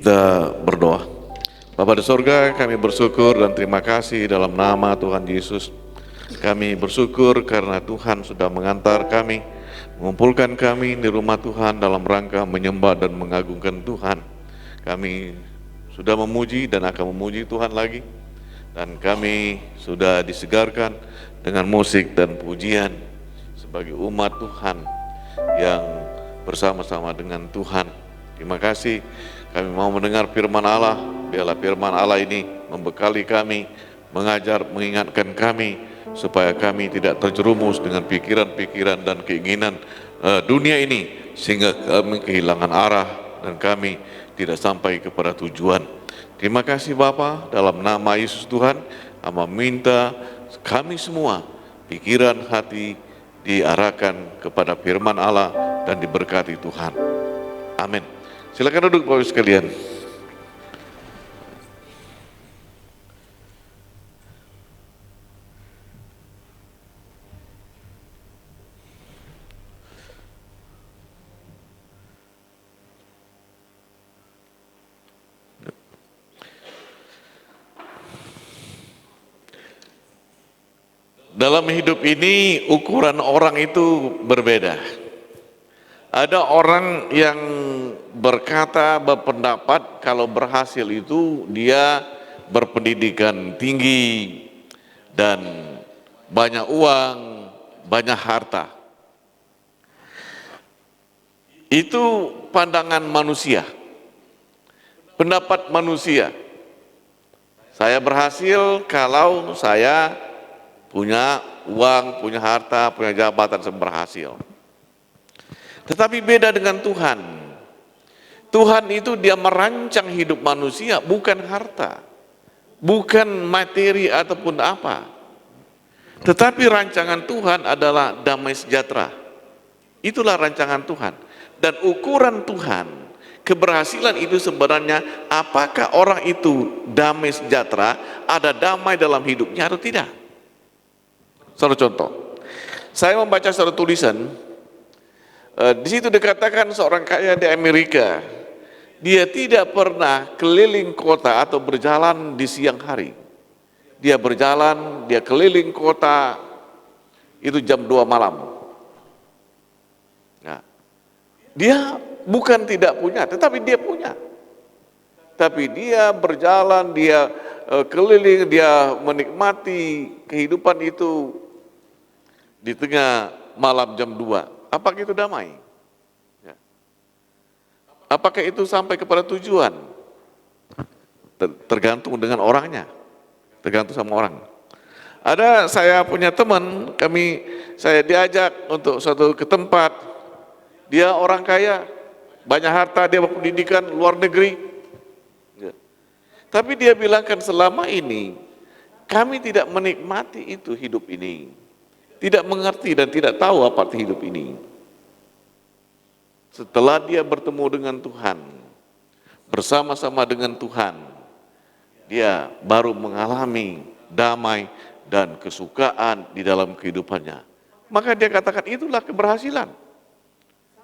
Kita berdoa. Bapa di sorga, kami bersyukur dan terima kasih dalam nama Tuhan Yesus. Kami bersyukur karena Tuhan sudah mengantar kami, mengumpulkan kami di rumah Tuhan dalam rangka menyembah dan mengagungkan Tuhan. Kami sudah memuji dan akan memuji Tuhan lagi. Dan kami sudah disegarkan dengan musik dan pujian sebagai umat Tuhan yang bersama-sama dengan Tuhan. Terima kasih. Kami mau mendengar firman Allah, biarlah firman Allah ini membekali kami, mengajar, mengingatkan kami, supaya kami tidak terjerumus dengan pikiran-pikiran dan keinginan dunia ini, sehingga kami kehilangan arah dan kami tidak sampai kepada tujuan. Terima kasih Bapa, dalam nama Yesus Tuhan, kami minta kami semua, pikiran, hati diarahkan kepada firman Allah dan diberkati Tuhan. Amin. Silakan duduk Bapak sekalian. Dalam hidup ini ukuran orang itu berbeda. Ada orang yang berkata, berpendapat kalau berhasil itu dia berpendidikan tinggi dan banyak uang, banyak harta. Itu pandangan manusia, pendapat manusia. Saya berhasil kalau saya punya uang, punya harta, punya jabatan, saya berhasil. Tetapi beda dengan Tuhan. Tuhan itu dia merancang hidup manusia, bukan harta, bukan materi ataupun apa. Tetapi rancangan Tuhan adalah damai sejahtera. Itulah rancangan Tuhan. Dan ukuran Tuhan, keberhasilan itu sebenarnya apakah orang itu damai sejahtera, ada damai dalam hidupnya atau tidak. Satu contoh, saya membaca satu tulisan. Di situ dikatakan seorang kaya di Amerika, dia tidak pernah keliling kota atau berjalan di siang hari. Dia berjalan, dia keliling kota itu jam 2 malam. Nah, dia bukan tidak punya, tetapi dia punya. Tapi dia berjalan, dia keliling, dia menikmati kehidupan itu di tengah malam jam 2. Apakah itu damai? Ya. Apakah itu sampai kepada tujuan? Tergantung dengan orangnya, tergantung sama orang. Ada saya punya teman, saya diajak untuk suatu ke tempat, dia orang kaya, banyak harta, dia berpendidikan luar negeri. Ya. Tapi dia bilangkan selama ini kami tidak menikmati itu hidup ini. Tidak mengerti dan tidak tahu apa arti hidup ini. Setelah dia bertemu dengan Tuhan, bersama-sama dengan Tuhan, dia baru mengalami damai dan kesukaan di dalam kehidupannya. Maka dia katakan itulah keberhasilan.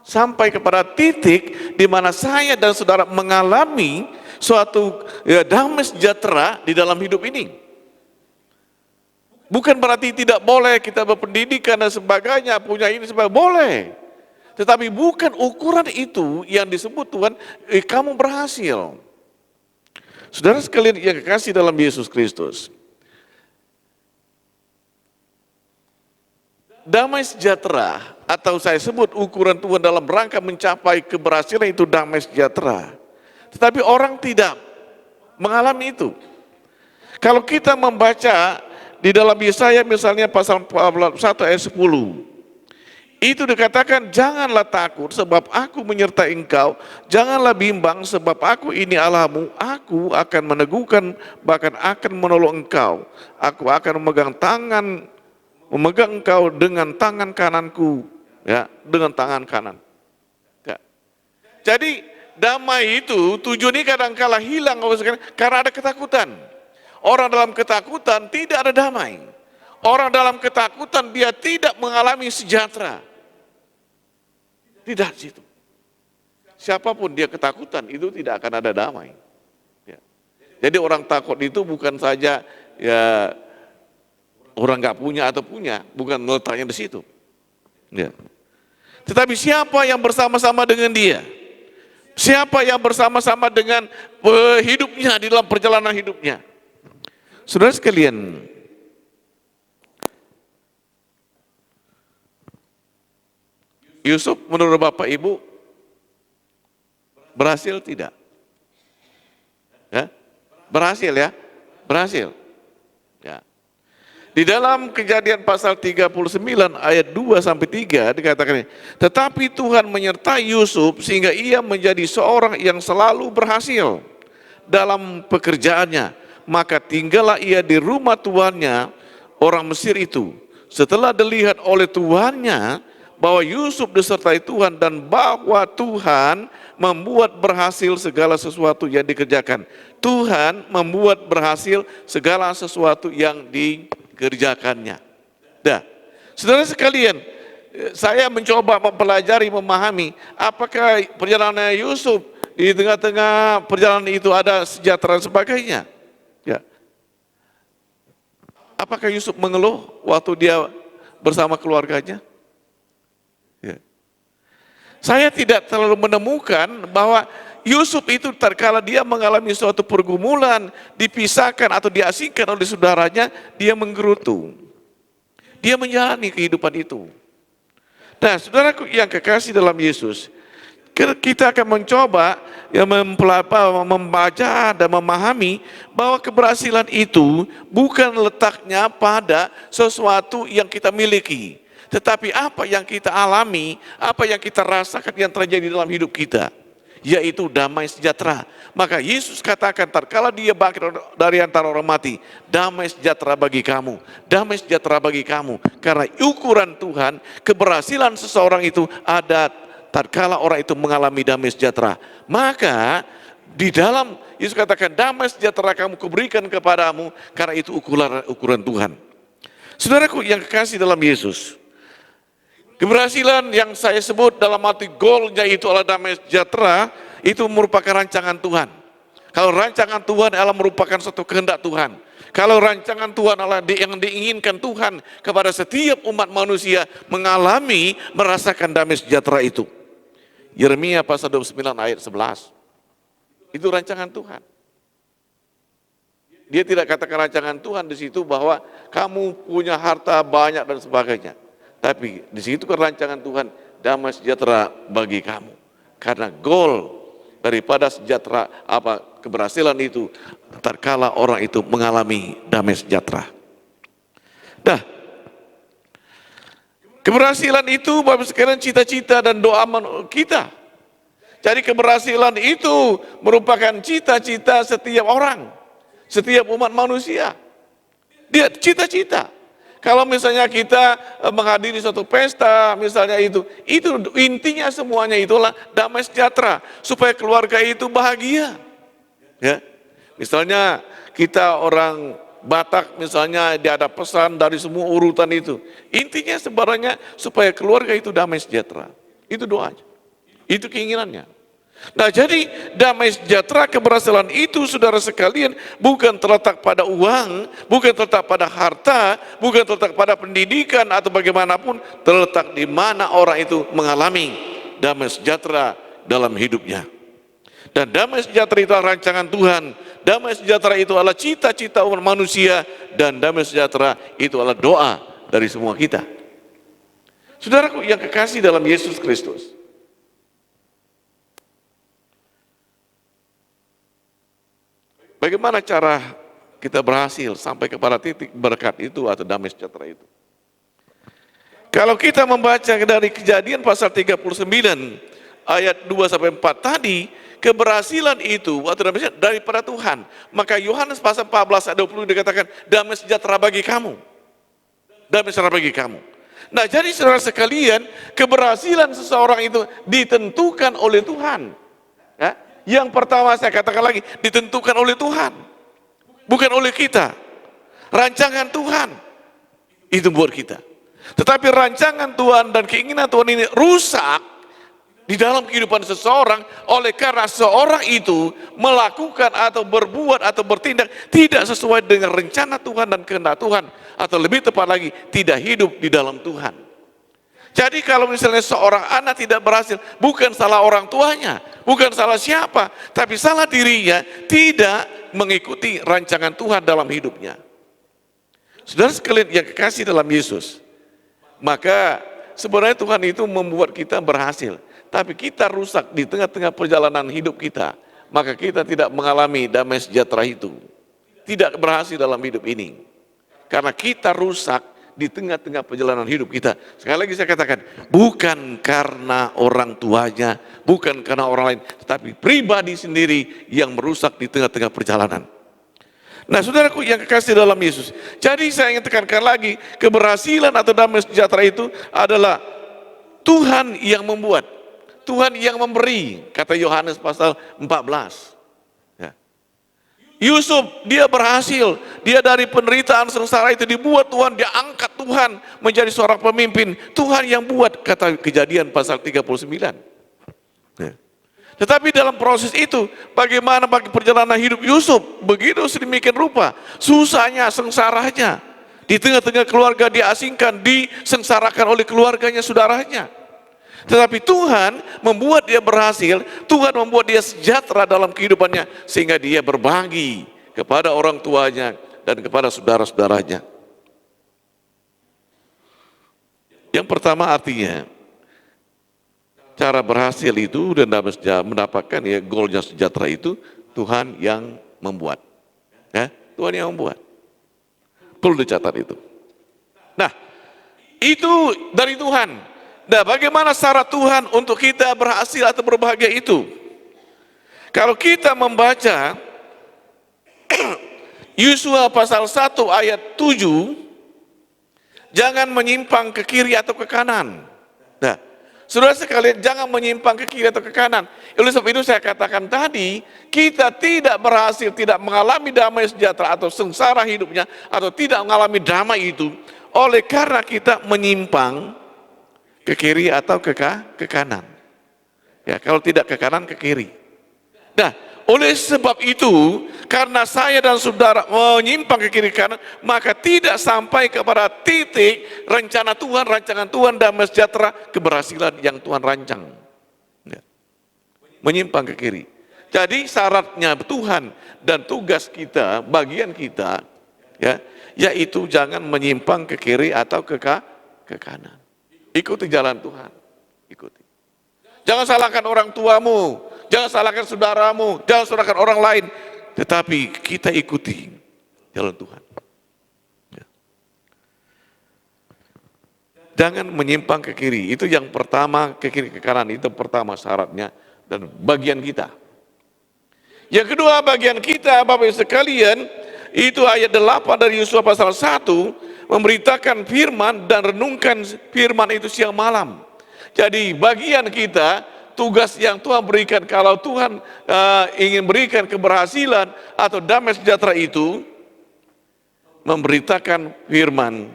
Sampai kepada titik di mana saya dan saudara mengalami suatu damai sejahtera di dalam hidup ini. Bukan berarti tidak boleh kita berpendidikan dan sebagainya, punya ini sebagainya, boleh. Tetapi bukan ukuran itu yang disebut Tuhan, kamu berhasil. Saudara sekalian yang kekasih dalam Yesus Kristus, damai sejahtera atau saya sebut ukuran Tuhan dalam rangka mencapai keberhasilan itu damai sejahtera. Tetapi orang tidak mengalami itu. Kalau kita membaca di dalam Yesaya misalnya pasal 1 ayat 10, itu dikatakan janganlah takut sebab aku menyertai engkau, janganlah bimbang sebab aku ini Allahmu, aku akan meneguhkan bahkan akan menolong engkau, aku akan memegang engkau dengan tangan kananku, ya, dengan tangan kanan. Ya. Jadi damai itu tujuannya kadang-kala hilang karena ada ketakutan. Orang dalam ketakutan tidak ada damai. Orang dalam ketakutan dia tidak mengalami sejahtera. Tidak situ. siapapun dia ketakutan, itu tidak akan ada damai. Ya. Jadi orang takut itu bukan saja ya orang nggak punya atau punya, bukan letaknya di situ. Ya. Tetapi siapa yang bersama-sama dengan dia? Siapa yang bersama-sama dengan hidupnya di dalam perjalanan hidupnya? Saudara sekalian, Yusuf menurut Bapak Ibu berhasil tidak? Ya? Berhasil ya? Berhasil. Ya. Di dalam Kejadian pasal 39 ayat 2 sampai 3 dikatakan, tetapi Tuhan menyertai Yusuf sehingga ia menjadi seorang yang selalu berhasil dalam pekerjaannya. Maka tinggallah ia di rumah tuannya, orang Mesir itu. Setelah dilihat oleh tuannya bahwa Yusuf disertai Tuhan dan bahwa Tuhan membuat berhasil segala sesuatu yang dikerjakan. Tuhan membuat berhasil segala sesuatu yang dikerjakannya. Dah, saudara sekalian, saya mencoba mempelajari, memahami apakah perjalanan Yusuf di tengah-tengah perjalanan itu ada sejahtera dan sebagainya. Ya. Apakah Yusuf mengeluh waktu dia bersama keluarganya? Ya. Saya tidak terlalu menemukan bahwa Yusuf itu tatkala dia mengalami suatu pergumulan, dipisahkan atau diasingkan oleh saudaranya, dia menggerutu. Dia menjalani kehidupan itu. Nah, saudaraku yang kekasih dalam Yesus, kita akan mencoba ya membaca dan memahami bahwa keberhasilan itu bukan letaknya pada sesuatu yang kita miliki, tetapi apa yang kita alami, apa yang kita rasakan yang terjadi dalam hidup kita, yaitu damai sejahtera. Maka Yesus katakan, tatkala dia bangkit dari antara orang mati, damai sejahtera bagi kamu, damai sejahtera bagi kamu. Karena ukuran Tuhan, keberhasilan seseorang itu ada tatkala orang itu mengalami damai sejahtera. Maka di dalam Yesus katakan, damai sejahtera kamu kuberikan kepadamu, karena itu ukuran Tuhan. Saudaraku yang kekasih dalam Yesus, keberhasilan yang saya sebut dalam arti goalnya itu adalah damai sejahtera, itu merupakan rancangan Tuhan. Kalau rancangan Tuhan adalah merupakan suatu kehendak Tuhan. Kalau rancangan Tuhan adalah yang diinginkan Tuhan kepada setiap umat manusia mengalami, merasakan damai sejahtera itu. Yeremia pasal 29 ayat 11. Itu rancangan Tuhan. Dia tidak katakan rancangan Tuhan di situ bahwa kamu punya harta banyak dan sebagainya. Tapi di situ rancangan Tuhan, damai sejahtera bagi kamu. Karena goal daripada sejahtera keberhasilan itu tatkala orang itu mengalami damai sejahtera. Dah. Keberhasilan itu Bapak sekalian cita-cita dan doa kita. Jadi keberhasilan itu merupakan cita-cita setiap orang, setiap umat manusia. Dia cita-cita. Kalau misalnya kita menghadiri suatu pesta, misalnya itu intinya semuanya itulah damai sejahtera, supaya keluarga itu bahagia. Ya, misalnya kita orang Batak, misalnya dia ada pesan dari semua urutan itu, intinya sebenarnya supaya keluarga itu damai sejahtera. Itu doanya, itu keinginannya. Nah, jadi damai sejahtera keberhasilan itu saudara sekalian bukan terletak pada uang, bukan terletak pada harta, bukan terletak pada pendidikan atau bagaimanapun, terletak di mana orang itu mengalami damai sejahtera dalam hidupnya. Dan damai sejahtera itu adalah rancangan Tuhan, damai sejahtera itu adalah cita-cita umat manusia, dan damai sejahtera itu adalah doa dari semua kita. Saudaraku yang kekasih dalam Yesus Kristus, bagaimana cara kita berhasil sampai kepada titik berkat itu atau damai sejahtera itu? Kalau kita membaca dari Kejadian pasal 39 ayat 2 sampai 4 tadi, keberhasilan itu atau damai sejahtera daripada Tuhan. Maka Yohanes pasal 14 ayat 20 dikatakan damai sejahtera bagi kamu. Damai sejahtera bagi kamu. Nah, jadi saudara sekalian, keberhasilan seseorang itu ditentukan oleh Tuhan. Ya? Yang pertama saya katakan lagi, ditentukan oleh Tuhan, bukan oleh kita. Rancangan Tuhan itu buat kita. Tetapi rancangan Tuhan dan keinginan Tuhan ini rusak di dalam kehidupan seseorang, oleh karena seorang itu melakukan atau berbuat atau bertindak tidak sesuai dengan rencana Tuhan dan kehendak Tuhan, atau lebih tepat lagi tidak hidup di dalam Tuhan. Jadi kalau misalnya seorang anak tidak berhasil, bukan salah orang tuanya, bukan salah siapa, tapi salah dirinya tidak mengikuti rancangan Tuhan dalam hidupnya. Saudara sekalian yang kekasih dalam Yesus, maka sebenarnya Tuhan itu membuat kita berhasil, tapi kita rusak di tengah-tengah perjalanan hidup kita, maka kita tidak mengalami damai sejahtera itu, tidak berhasil dalam hidup ini, karena kita rusak di tengah-tengah perjalanan hidup kita. Sekali lagi saya katakan, bukan karena orang tuanya, bukan karena orang lain, tetapi pribadi sendiri yang merusak di tengah-tengah perjalanan. Nah, saudaraku yang kekasih dalam Yesus, jadi saya ingin tekankan lagi, keberhasilan atau damai sejahtera itu adalah Tuhan yang membuat, Tuhan yang memberi, kata Yohanes pasal 14. Yusuf, dia berhasil, dia dari penderitaan sengsara itu dibuat Tuhan, dia angkat Tuhan menjadi seorang pemimpin. Tuhan yang buat, kata Kejadian pasal 39. Tetapi dalam proses itu, bagaimana bagi perjalanan hidup Yusuf? Begitu sedemikian rupa, susahnya, sengsaranya. Di tengah-tengah keluarga diasingkan, disengsarakan oleh keluarganya, saudaranya. Tetapi Tuhan membuat dia berhasil, Tuhan membuat dia sejahtera dalam kehidupannya, sehingga dia berbagi kepada orang tuanya dan kepada saudara-saudaranya. Yang pertama artinya, cara berhasil itu dan mendapatkan ya goalnya sejahtera itu, Tuhan yang membuat. Ya, Tuhan yang membuat. Perlu dicatat itu. Nah, itu dari Tuhan. Nah, bagaimana syarat Tuhan untuk kita berhasil atau berbahagia itu? Kalau kita membaca Yosua pasal 1 ayat 7, jangan menyimpang ke kiri atau ke kanan. Nah, saudara sekalian, jangan menyimpang ke kiri atau ke kanan. Oleh sebab itu saya katakan tadi, kita tidak berhasil, tidak mengalami damai sejahtera atau sengsara hidupnya, atau tidak mengalami damai itu, oleh karena kita menyimpang ke kiri atau ke kanan. Ya, kalau tidak ke kanan, ke kiri. Nah, oleh sebab itu, karena saya dan saudara menyimpang ke kiri kanan, maka tidak sampai kepada titik rencana Tuhan, rancangan Tuhan, damai sejahtera, keberhasilan yang Tuhan rancang. Ya. Menyimpang ke kiri. Jadi syaratnya Tuhan dan tugas kita, bagian kita, ya, yaitu jangan menyimpang ke kiri atau ke kanan. Ikuti jalan Tuhan, ikuti. Jangan salahkan orang tuamu, jangan salahkan saudaramu, jangan salahkan orang lain, tetapi kita ikuti jalan Tuhan. Ya. Jangan menyimpang ke kiri, itu yang pertama, ke kiri ke kanan, itu pertama syaratnya dan bagian kita. Yang kedua, bagian kita, Bapak Ibu sekalian, itu ayat 8 dari Yosua pasal 1, memberitakan firman dan renungkan firman itu siang malam. Jadi bagian kita, tugas yang Tuhan berikan, kalau Tuhan ingin berikan keberhasilan atau damai sejahtera itu, memberitakan firman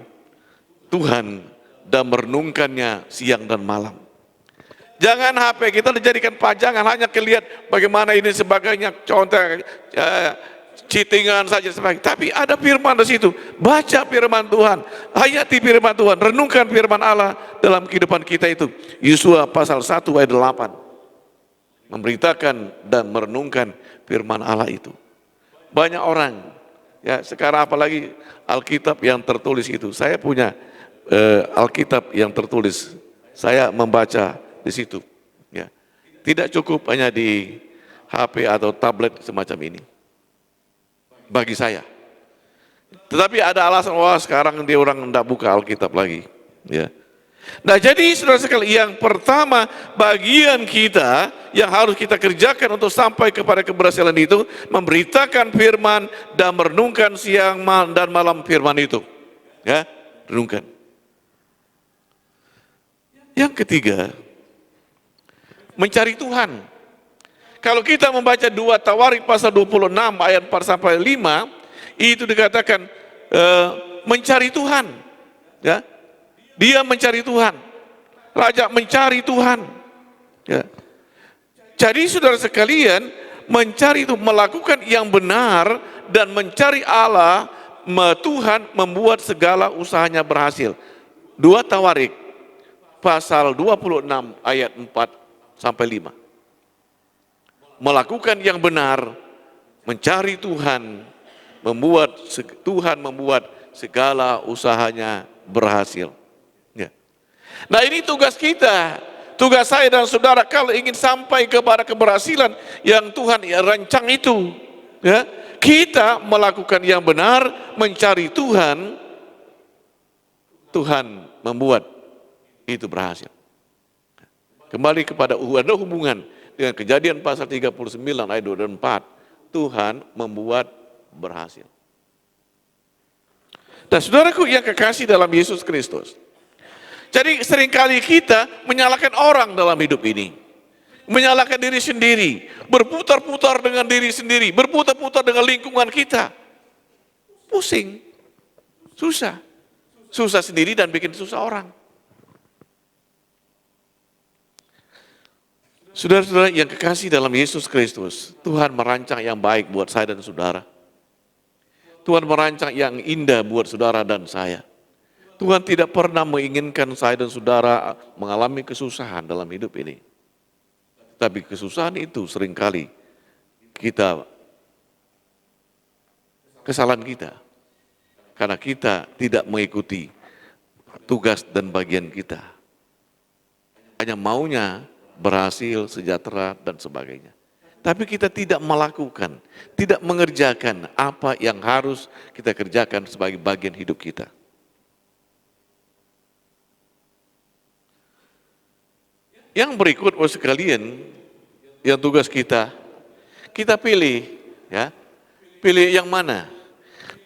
Tuhan dan merenungkannya siang dan malam. Jangan HP kita dijadikan pajangan, hanya kelihat bagaimana ini sebagainya, contoh chattingan saja sebagainya. Tapi ada firman di situ. Baca firman Tuhan, hayati firman Tuhan, renungkan firman Allah dalam kehidupan kita itu. Yosua pasal 1 ayat 8. Memberitakan dan merenungkan firman Allah itu. Banyak orang, ya sekarang apalagi Alkitab yang tertulis itu. Saya punya Alkitab yang tertulis. Saya membaca di situ. Ya. Tidak cukup hanya di HP atau tablet semacam ini. Bagi saya. Tetapi ada alasan, wah sekarang dia orang tidak buka Alkitab lagi. Ya. Nah jadi saudara sekalian, yang pertama bagian kita yang harus kita kerjakan untuk sampai kepada keberhasilan itu, memberitakan firman dan merenungkan siang dan malam firman itu. Ya, renungkan. Yang ketiga, mencari Tuhan. Kalau kita membaca 2 Tawarik pasal 26 ayat 4 sampai 5, itu dikatakan mencari Tuhan. Ya. Dia mencari Tuhan. Raja mencari Tuhan. Ya. Jadi saudara sekalian, mencari itu, melakukan yang benar dan mencari Allah, Tuhan membuat segala usahanya berhasil. 2 Tawarik pasal 26 ayat 4 sampai 5. Melakukan yang benar, mencari Tuhan, Tuhan membuat segala usahanya berhasil. Ya. Nah, ini tugas kita. Tugas saya dan saudara kalau ingin sampai kepada keberhasilan yang Tuhan rancang itu, ya, kita melakukan yang benar, mencari Tuhan, Tuhan membuat itu berhasil. Kembali kepada ada hubungan dengan Kejadian pasal 39 ayat 2 dan 4, Tuhan membuat berhasil. Dan saudaraku yang kekasih dalam Yesus Kristus, jadi seringkali kita menyalahkan orang dalam hidup ini. Menyalahkan diri sendiri. Berputar-putar dengan diri sendiri. Berputar-putar dengan lingkungan kita. Pusing. Susah. Susah sendiri dan bikin susah orang. Saudara-saudara yang kekasih dalam Yesus Kristus, Tuhan merancang yang baik buat saya dan saudara. Tuhan merancang yang indah buat saudara dan saya. Tuhan tidak pernah menginginkan saya dan saudara mengalami kesusahan dalam hidup ini. Tapi kesusahan itu seringkali kesalahan kita. Karena kita tidak mengikuti tugas dan bagian kita. Hanya maunya berhasil, sejahtera, dan sebagainya. Tapi kita tidak melakukan, tidak mengerjakan apa yang harus kita kerjakan sebagai bagian hidup kita. Yang berikut sekalian, yang tugas kita pilih, ya, pilih yang mana?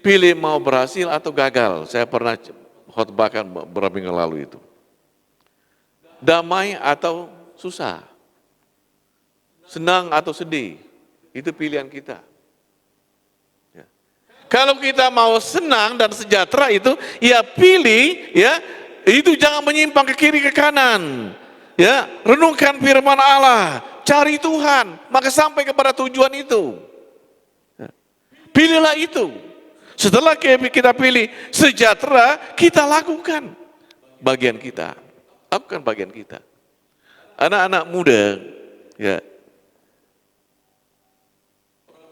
Pilih mau berhasil atau gagal. Saya pernah khotbahkan beberapa minggu lalu itu. Damai atau susah, senang atau sedih, itu pilihan kita. Ya. Kalau kita mau senang dan sejahtera itu, ya pilih, ya, itu jangan menyimpang ke kiri ke kanan. Ya, renungkan firman Allah, cari Tuhan, maka sampai kepada tujuan itu. Ya. Pilihlah itu. Setelah kita pilih sejahtera, kita lakukan bagian kita. Lakukan bagian kita. Anak-anak muda, ya,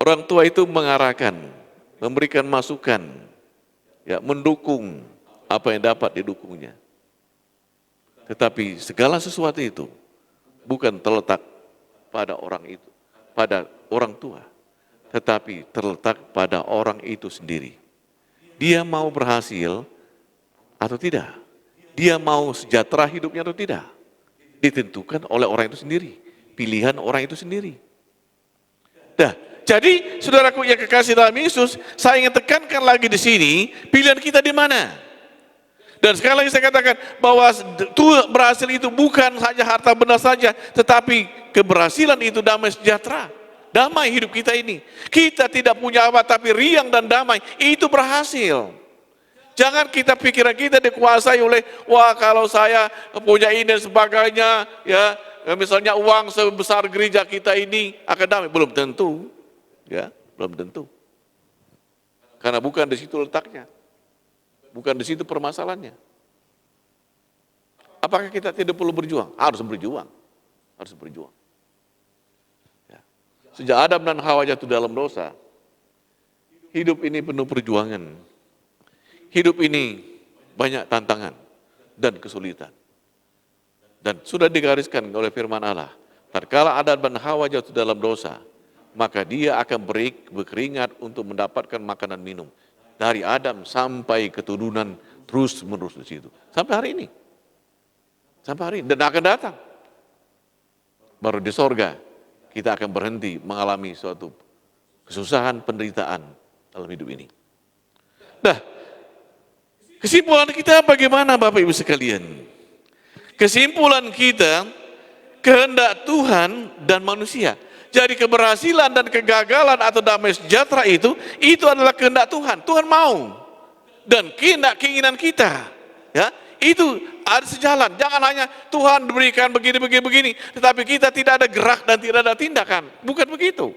orang tua itu mengarahkan, memberikan masukan, ya, mendukung apa yang dapat didukungnya. Tetapi segala sesuatu itu bukan terletak pada orang itu, pada orang tua, tetapi terletak pada orang itu sendiri. Dia mau berhasil atau tidak? Dia mau sejahtera hidupnya atau tidak? Ditentukan oleh orang itu sendiri, pilihan orang itu sendiri. Nah, jadi saudaraku yang kekasih dalam Yesus, saya ingin tekankan lagi di sini, pilihan kita di mana? Dan sekali lagi saya katakan bahwa berhasil itu bukan saja harta benda saja, tetapi keberhasilan itu damai sejahtera. Damai hidup kita ini. Kita tidak punya apa tapi riang dan damai, itu berhasil. Jangan kita pikiran kita dikuasai oleh, wah kalau saya punya ini dan sebagainya, ya misalnya uang sebesar gereja kita ini akan damai. Belum tentu, ya belum tentu. Karena bukan di situ letaknya. Bukan di situ permasalahannya. Apakah kita tidak perlu berjuang? Harus berjuang. Harus berjuang. Ya. Sejak Adam dan Hawa jatuh dalam dosa, hidup ini penuh perjuangan. Hidup ini banyak tantangan dan kesulitan. Dan sudah digariskan oleh firman Allah, tatkala Adam dan Hawa jatuh dalam dosa, maka dia akan berkeringat untuk mendapatkan makanan minum. Dari Adam sampai keturunan terus menerus di situ. Sampai hari ini. Sampai hari ini. Dan akan datang. Baru di sorga kita akan berhenti mengalami suatu kesusahan, penderitaan dalam hidup ini. Nah, kesimpulan kita bagaimana Bapak Ibu sekalian? Kesimpulan kita, kehendak Tuhan dan manusia. Jadi keberhasilan dan kegagalan atau damai sejahtera itu adalah kehendak Tuhan. Tuhan mau. Dan keinginan kita. Ya, itu ada sejalan. Jangan hanya Tuhan berikan begini, tetapi kita tidak ada gerak dan tidak ada tindakan. Bukan begitu.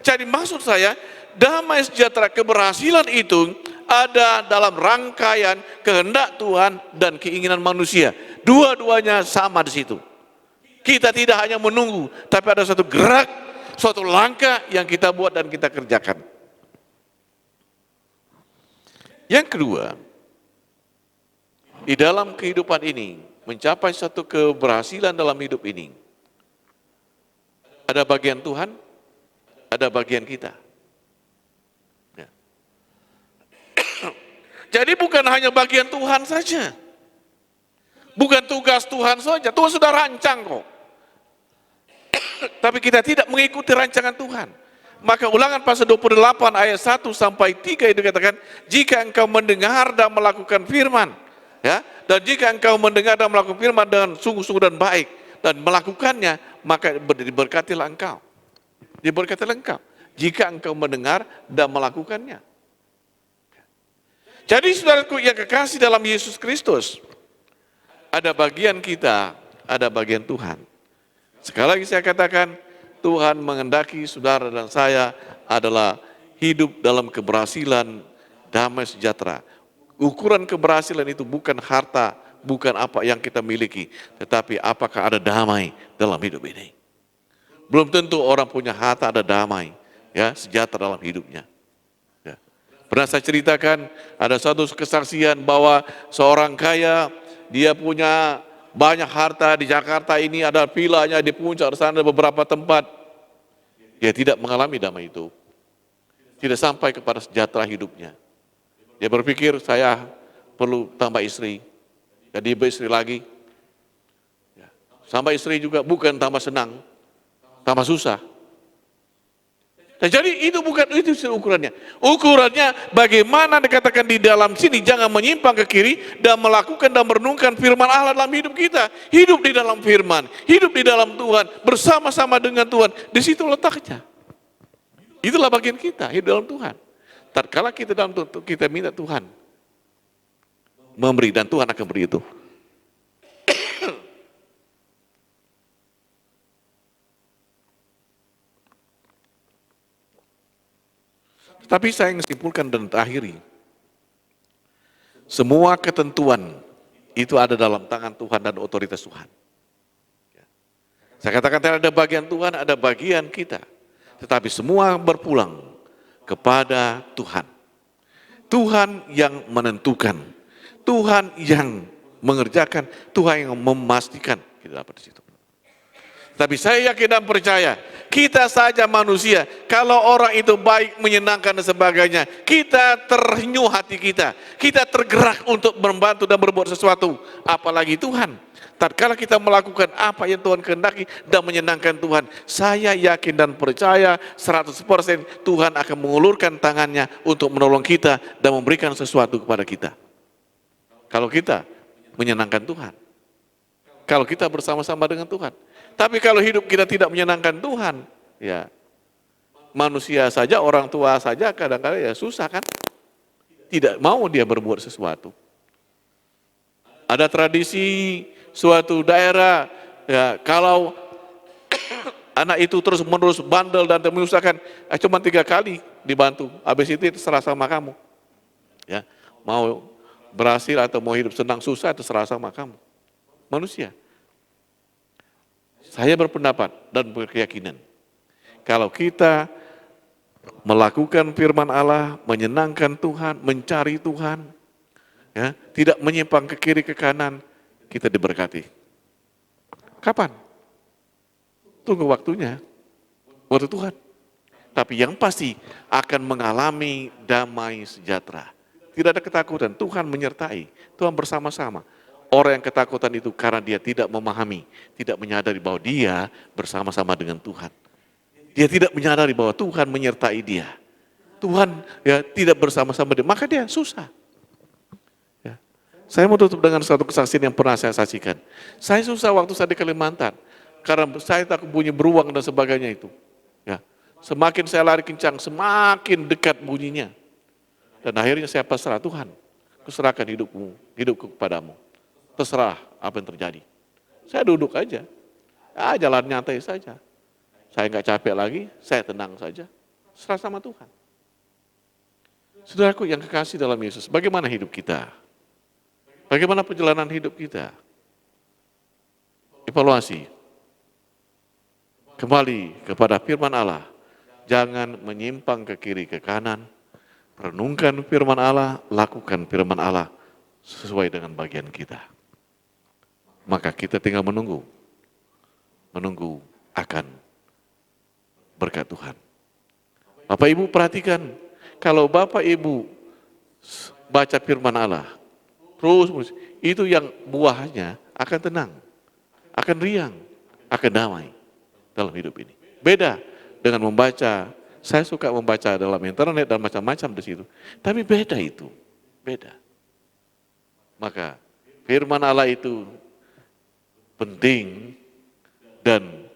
Jadi maksud saya, damai sejahtera keberhasilan itu ada dalam rangkaian kehendak Tuhan dan keinginan manusia. Dua-duanya sama di situ. Kita tidak hanya menunggu, tapi ada satu gerak, suatu langkah yang kita buat dan kita kerjakan. Yang kedua, di dalam kehidupan ini, mencapai satu keberhasilan dalam hidup ini, ada bagian Tuhan, ada bagian kita. Ya. Jadi bukan hanya bagian Tuhan saja. Bukan tugas Tuhan saja, Tuhan sudah rancang kok. Tapi kita tidak mengikuti rancangan Tuhan. Maka Ulangan pasal 28 ayat 1 sampai 3 itu katakan, jika engkau mendengar dan melakukan firman, ya, dan jika engkau mendengar dan melakukan firman dengan sungguh-sungguh dan baik dan melakukannya, maka diberkatilah engkau. Diberkatilah engkau jika engkau mendengar dan melakukannya. Jadi saudaraku yang kekasih dalam Yesus Kristus, ada bagian kita, ada bagian Tuhan. Sekali lagi saya katakan, Tuhan menghendaki saudara dan saya adalah hidup dalam keberhasilan, damai sejahtera. Ukuran keberhasilan itu bukan harta, bukan apa yang kita miliki, tetapi apakah ada damai dalam hidup ini. Belum tentu orang punya harta ada damai, ya, sejahtera dalam hidupnya. Ya. Pernah saya ceritakan ada satu kesaksian bahwa seorang kaya, dia punya banyak harta di Jakarta ini, ada vilanya di puncak sana, ada beberapa tempat. Dia tidak mengalami damai itu. Tidak sampai kepada sejahtera hidupnya. Dia berpikir, saya perlu tambah istri. Jadi beristri lagi. Ya. Sampai istri juga bukan tambah senang, tambah susah. Nah, jadi itu bukan itu ukurannya. Ukurannya bagaimana dikatakan di dalam sini, jangan menyimpang ke kiri dan melakukan dan merenungkan firman Allah dalam hidup kita. Hidup di dalam firman, hidup di dalam Tuhan, bersama-sama dengan Tuhan. Di situ letaknya. Itulah bagian kita, hidup dalam Tuhan. Tatkala kita dalam Tuhan, kita minta Tuhan memberi dan Tuhan akan beri itu. Tapi saya ingin simpulkan dan akhiri. Semua ketentuan itu ada dalam tangan Tuhan dan otoritas Tuhan. Saya katakan ada bagian Tuhan, ada bagian kita. Tetapi semua berpulang kepada Tuhan. Tuhan yang menentukan. Tuhan yang mengerjakan. Tuhan yang memastikan. Kita dapat di situ. Tapi saya yakin dan percaya, kita saja manusia, kalau orang itu baik, menyenangkan dan sebagainya, kita terhenyuh hati kita tergerak untuk membantu dan berbuat sesuatu, apalagi Tuhan. Tatkala kita melakukan apa yang Tuhan kehendaki dan menyenangkan Tuhan, saya yakin dan percaya 100% Tuhan akan mengulurkan tangannya untuk menolong kita dan memberikan sesuatu kepada kita. Kalau kita menyenangkan Tuhan, kalau kita bersama-sama dengan Tuhan. Tapi kalau hidup kita tidak menyenangkan Tuhan, ya manusia saja, orang tua saja kadang-kadang ya susah kan. Tidak mau dia berbuat sesuatu. Ada tradisi suatu daerah, ya kalau anak itu terus menerus bandel dan menyusahkan, cuma 3 kali dibantu, habis itu terserah sama kamu. Ya, mau berhasil atau mau hidup senang susah terserah sama kamu. Manusia. Saya berpendapat dan berkeyakinan, kalau kita melakukan firman Allah, menyenangkan Tuhan, mencari Tuhan, ya, tidak menyimpang ke kiri ke kanan, kita diberkati. Kapan? Tunggu waktunya, waktu Tuhan. Tapi yang pasti akan mengalami damai sejahtera. Tidak ada ketakutan, Tuhan menyertai, Tuhan bersama-sama. Orang yang ketakutan itu karena dia tidak memahami, tidak menyadari bahwa dia bersama-sama dengan Tuhan. Dia tidak menyadari bahwa Tuhan menyertai dia. Tuhan ya tidak bersama-sama dia, maka dia susah. Ya. Saya mau tutup dengan satu kesaksian yang pernah saya saksikan. Saya susah waktu saya di Kalimantan, karena saya takut bunyi beruang dan sebagainya itu. Ya. Semakin saya lari kencang, semakin dekat bunyinya. Dan akhirnya saya pasrah, Tuhan, kuserahkan hidupku kepadamu. terserah apa yang terjadi. Saya duduk aja, jalan nyantai saja. Saya nggak capek lagi, saya tenang saja, serah sama Tuhan. Saudaraku yang kekasih dalam Yesus, bagaimana hidup kita? Bagaimana perjalanan hidup kita? Evaluasi. Kembali kepada firman Allah. Jangan menyimpang ke kiri ke kanan. Renungkan firman Allah, lakukan firman Allah sesuai dengan bagian kita. Maka kita tinggal menunggu. Menunggu akan berkat Tuhan. Bapak Ibu perhatikan, kalau Bapak Ibu baca firman Allah, terus itu yang buahnya akan tenang, akan riang, akan damai dalam hidup ini. Beda dengan membaca, saya suka membaca dalam internet dan macam-macam di situ. Tapi beda itu, beda. Maka firman Allah itu penting dan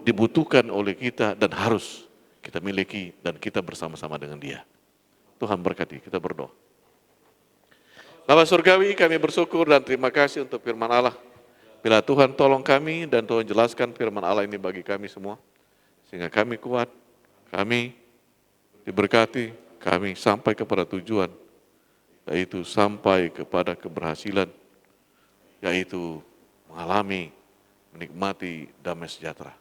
dibutuhkan oleh kita dan harus kita miliki dan kita bersama-sama dengan Dia. Tuhan berkati, kita berdoa. Bapa Surgawi, kami bersyukur dan terima kasih untuk firman Allah. Bila Tuhan tolong kami dan Tuhan jelaskan firman Allah ini bagi kami semua, sehingga kami kuat, kami diberkati, kami sampai kepada tujuan, yaitu sampai kepada keberhasilan, yaitu mengalami, menikmati damai sejahtera.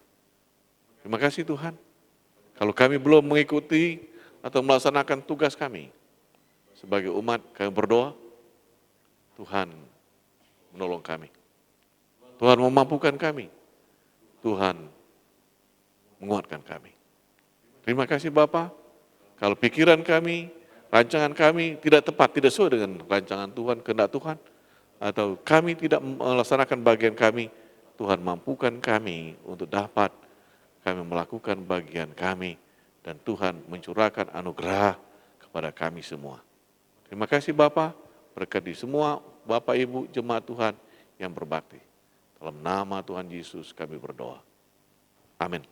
Terima kasih Tuhan. Kalau kami belum mengikuti atau melaksanakan tugas kami sebagai umat, kami berdoa, Tuhan menolong kami. Tuhan memampukan kami. Tuhan menguatkan kami. Terima kasih Bapa. Kalau pikiran kami, rancangan kami tidak tepat, tidak sesuai dengan rancangan Tuhan, kehendak Tuhan, atau kami tidak melaksanakan bagian kami, Tuhan mampukan kami untuk dapat kami melakukan bagian kami, dan Tuhan mencurahkan anugerah kepada kami semua. Terima kasih Bapa, berkati semua Bapak Ibu jemaat Tuhan yang berbakti. Dalam nama Tuhan Yesus kami berdoa. Amin.